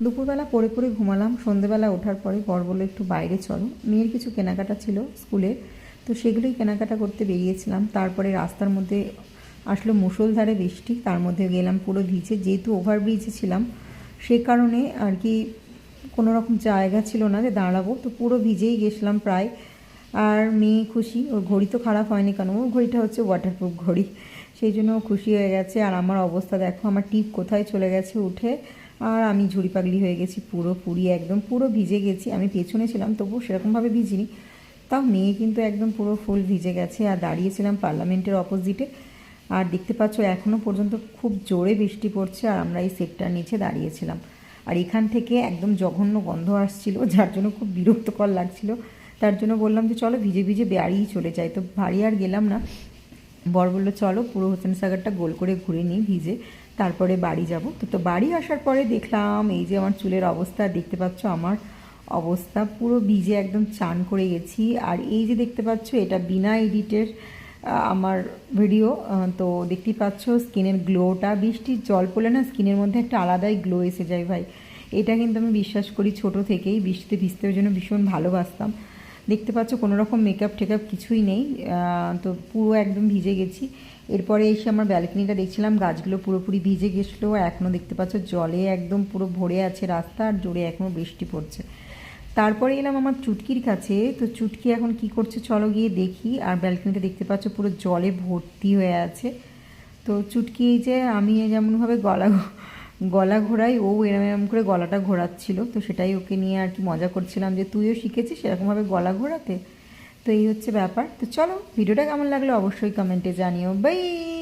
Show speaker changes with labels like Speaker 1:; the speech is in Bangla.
Speaker 1: দুপুরবেলা পড়ে পড়ে ঘুমালাম। সন্ধেবেলা ওঠার পরে বর বললো একটু বাইরে চলো। মেয়ের কিছু কেনাকাটা ছিল স্কুলের, তো সেগুলোই কেনাকাটা করতে বেরিয়েছিলাম। তারপরে রাস্তার মধ্যে আসলো মুষলধারে বৃষ্টি, তার মধ্যে গেলাম পুরো ভিজে। যেহেতু ওভারব্রিজে ছিলাম সে কারণে আর কি কোনো রকম জায়গা ছিল না যে দাঁড়াবো, তো পুরো ভিজেই গেছিলাম প্রায়। আর মেয়ে খুশি, ওর ঘড়ি তো খারাপ হয়নি, কেন ওর ঘড়িটা হচ্ছে ওয়াটারপ্রুফ ঘড়ি, সেই জন্য ও খুশি হয়ে গেছে। আর আমার অবস্থা দেখো, আমার টিপ কোথায় চলে গেছে উঠে, আর আমি ঝুড়ি পাগলি হয়ে গেছি পুরোপুরি, একদম পুরো ভিজে গেছি। আমি পেছনে ছিলাম তবুও সেরকমভাবে ভিজিনি, তাও মেয়ে কিন্তু একদম পুরো ফুল ভিজে গেছে। আর দাঁড়িয়েছিলাম পার্লামেন্টের অপোজিটে, আর দেখতে পাচ্ছ এখনও পর্যন্ত খুব জোরে বৃষ্টি পড়ছে, আর আমরা এই সেটটার নিচে দাঁড়িয়েছিলাম। আর এখান থেকে একদম জঘন্য গন্ধ আসছিল, যার জন্য খুব বিরক্তকর লাগছিল। তার জন্য বললাম যে চলো ভিজে ভিজে বাড়িই চলে যাই, তো বাড়ি আর গেলাম না। বর বললো চলো পুরো হোসেন সাগরটা গোল করে ঘুরে নিই ভিজে, তারপরে বাড়ি যাব। তো বাড়ি আসার পরে দেখলাম এই যে আমার চুলের অবস্থা, দেখতে পাচ্ছ আমার অবস্থা পুরো ভিজে, একদম চান করে গেছি। আর এই যে দেখতে পাচ্ছ এটা বিনা এডিটের আমার ভিডিও, তো দেখতেই পাচ্ছ স্কিনের গ্লোটা, বৃষ্টির জল পড়লে না স্কিনের মধ্যে একটা আলাদাই গ্লো এসে যায় ভাই। এটা কিন্তু আমি বিশ্বাস করি, ছোট থেকেই বৃষ্টিতে ভিজতে ওই জন্য ভীষণ ভালোবাসতাম। দেখতে পাচ্ছ কোনো রকম মেকআপ টেকআপ কিছুই নেই, তো পুরো একদম ভিজে গেছি। এরপরে এসে আমার ব্যালকনিটা দেখছিলাম, গাছগুলো পুরোপুরি ভিজে গেছিলো, এখনও দেখতে পাচ্ছ জলে একদম পুরো ভরে আছে রাস্তা, আর জোরে এখনও বৃষ্টি পড়ছে। তারপরে এলাম আমার চুটকির কাছে, তো চুটকি এখন কি করছে চলো গিয়ে দেখি। আর ব্যালকনিটা দেখতে পাচ্ছ পুরো জলে ভর্তি হয়ে আছে। তো চুটকি এই যে আমি যেমনভাবে গলা গলা ঘোরাই, ও এরম এরম করে গলাটা ঘোরাচ্ছিল, তো সেটাই ওকে নিয়ে আর কি মজা করছিলাম যে তুইও শিখেছিস এরকমভাবে গলা ঘোরাতে। তো এই হচ্ছে ব্যাপার। তো চলো ভিডিওটা কেমন লাগলো অবশ্যই কমেন্টে জানিও। বাই।